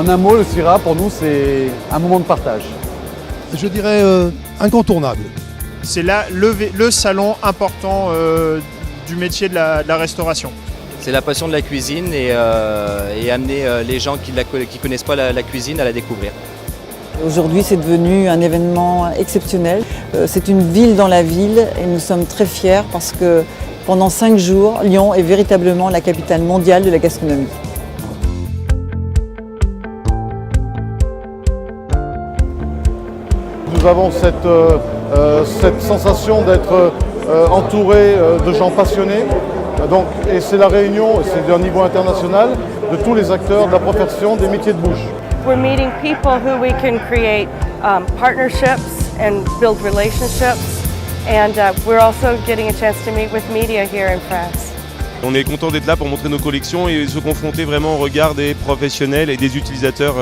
En un mot, le CIRA, pour nous, c'est un moment de partage. Je dirais incontournable. C'est là le salon important du métier de la restauration. C'est la passion de la cuisine et amener les gens qui ne connaissent pas la cuisine à la découvrir. Aujourd'hui, c'est devenu un événement exceptionnel. C'est une ville dans la ville et nous sommes très fiers parce que pendant 5 jours, Lyon est véritablement la capitale mondiale de la gastronomie. Nous avons cette sensation d'être entouré de gens passionnés. Donc, et c'est la réunion, c'est d'un niveau international, de tous les acteurs de la profession des métiers de bouche. We're meeting people who we can create partnerships and build relationships. And we're also getting a chance to meet with media here in France. On est content d'être là pour montrer nos collections et se confronter vraiment au regard des professionnels et des utilisateurs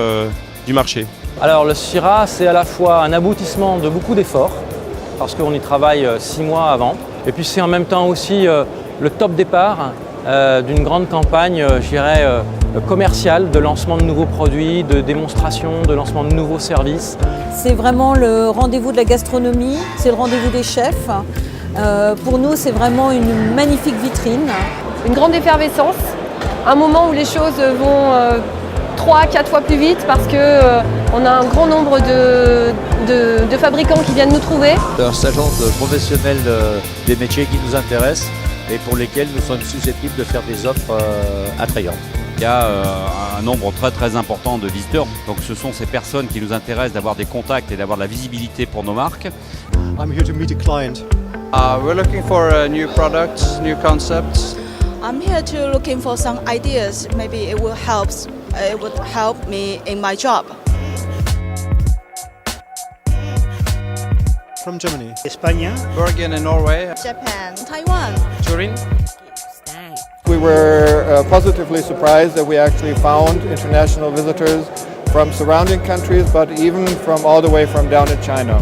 du marché. Alors le CIRA, c'est à la fois un aboutissement de beaucoup d'efforts, parce qu'on y travaille 6 mois avant, et puis c'est en même temps aussi le top départ d'une grande campagne, je dirais, commerciale, de lancement de nouveaux produits, de démonstration, de lancement de nouveaux services. C'est vraiment le rendez-vous de la gastronomie, c'est le rendez-vous des chefs. Pour nous, c'est vraiment une magnifique vitrine. Une grande effervescence, un moment où les choses vont 3-4 fois plus vite parce qu'on a un grand nombre de fabricants qui viennent nous trouver. Un salon de professionnels des métiers qui nous intéressent et pour lesquels nous sommes susceptibles de faire des offres attrayantes. Il y a un nombre très important de visiteurs, donc ce sont ces personnes qui nous intéressent d'avoir des contacts et d'avoir de la visibilité pour nos marques. I'm here to meet a client. We're looking for new products, new concepts. I'm here to looking for some ideas. Maybe it would help me in my job. From Germany. Espagne, Bergen in Norway, Japan, Taiwan, Turin. We were positively surprised that we actually found international visitors from surrounding countries, but even from all the way from down in China.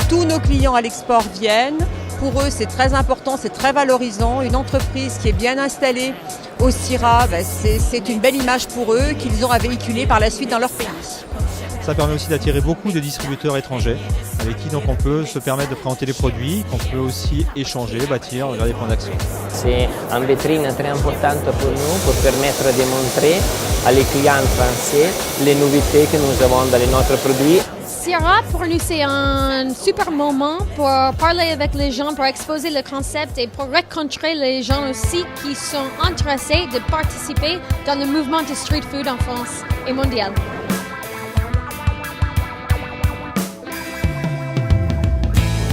Tous nos clients à l'export viennent. Pour eux, c'est très important, c'est très valorisant. Une entreprise qui est bien installée au CIRA, c'est une belle image pour eux qu'ils ont à véhiculer par la suite dans leur pays. Ça permet aussi d'attirer beaucoup de distributeurs étrangers avec qui donc on peut se permettre de présenter les produits, qu'on peut aussi échanger, bâtir des points d'action. C'est une vitrine très importante pour nous pour permettre de montrer à les clients français les nouveautés que nous avons dans notre produit. CIRA, pour nous, c'est un super moment pour parler avec les gens, pour exposer le concept et pour rencontrer les gens aussi qui sont intéressés de participer dans le mouvement de street food en France et mondial.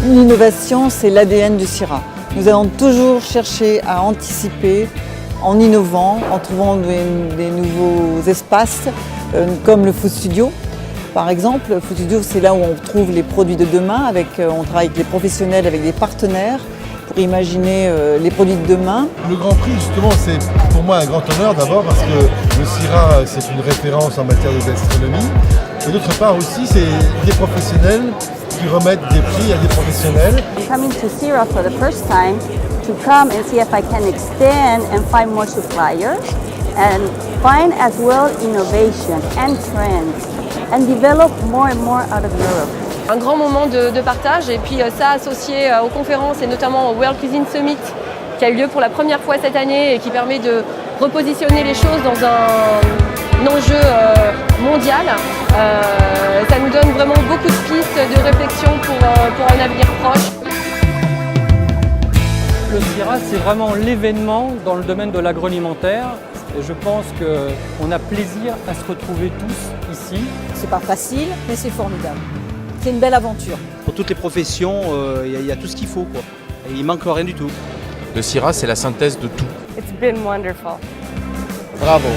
L'innovation, c'est l'ADN du CIRA. Nous allons toujours chercher à anticiper en innovant, en trouvant des nouveaux espaces comme le Food Studio. Par exemple, le Food Studio, c'est là où on trouve les produits de demain. On travaille avec les professionnels, avec des partenaires pour imaginer les produits de demain. Le Grand Prix, justement, c'est pour moi un grand honneur d'abord parce que le CIRA, c'est une référence en matière de gastronomie. Et d'autre part aussi, c'est des professionnels qui remettent des prix à des professionnels. I'm coming to CIRA for the first time to come and see if I can extend and find more suppliers and find as well innovation and trends and develop more and more out of Europe. Un grand moment de partage et puis ça associé aux conférences et notamment au World Cuisine Summit qui a eu lieu pour la première fois cette année et qui permet de repositionner les choses dans un enjeu mondial. Ça nous donne vraiment beaucoup de pistes de réflexion pour un avenir proche. Le CIRA, c'est vraiment l'événement dans le domaine de l'agroalimentaire. Et je pense qu'on a plaisir à se retrouver tous ici. C'est pas facile, mais c'est formidable. C'est une belle aventure. Pour toutes les professions, il y a tout ce qu'il faut, quoi. Et il manque rien du tout. Le CIRA, c'est la synthèse de tout. It's been wonderful. Bravo.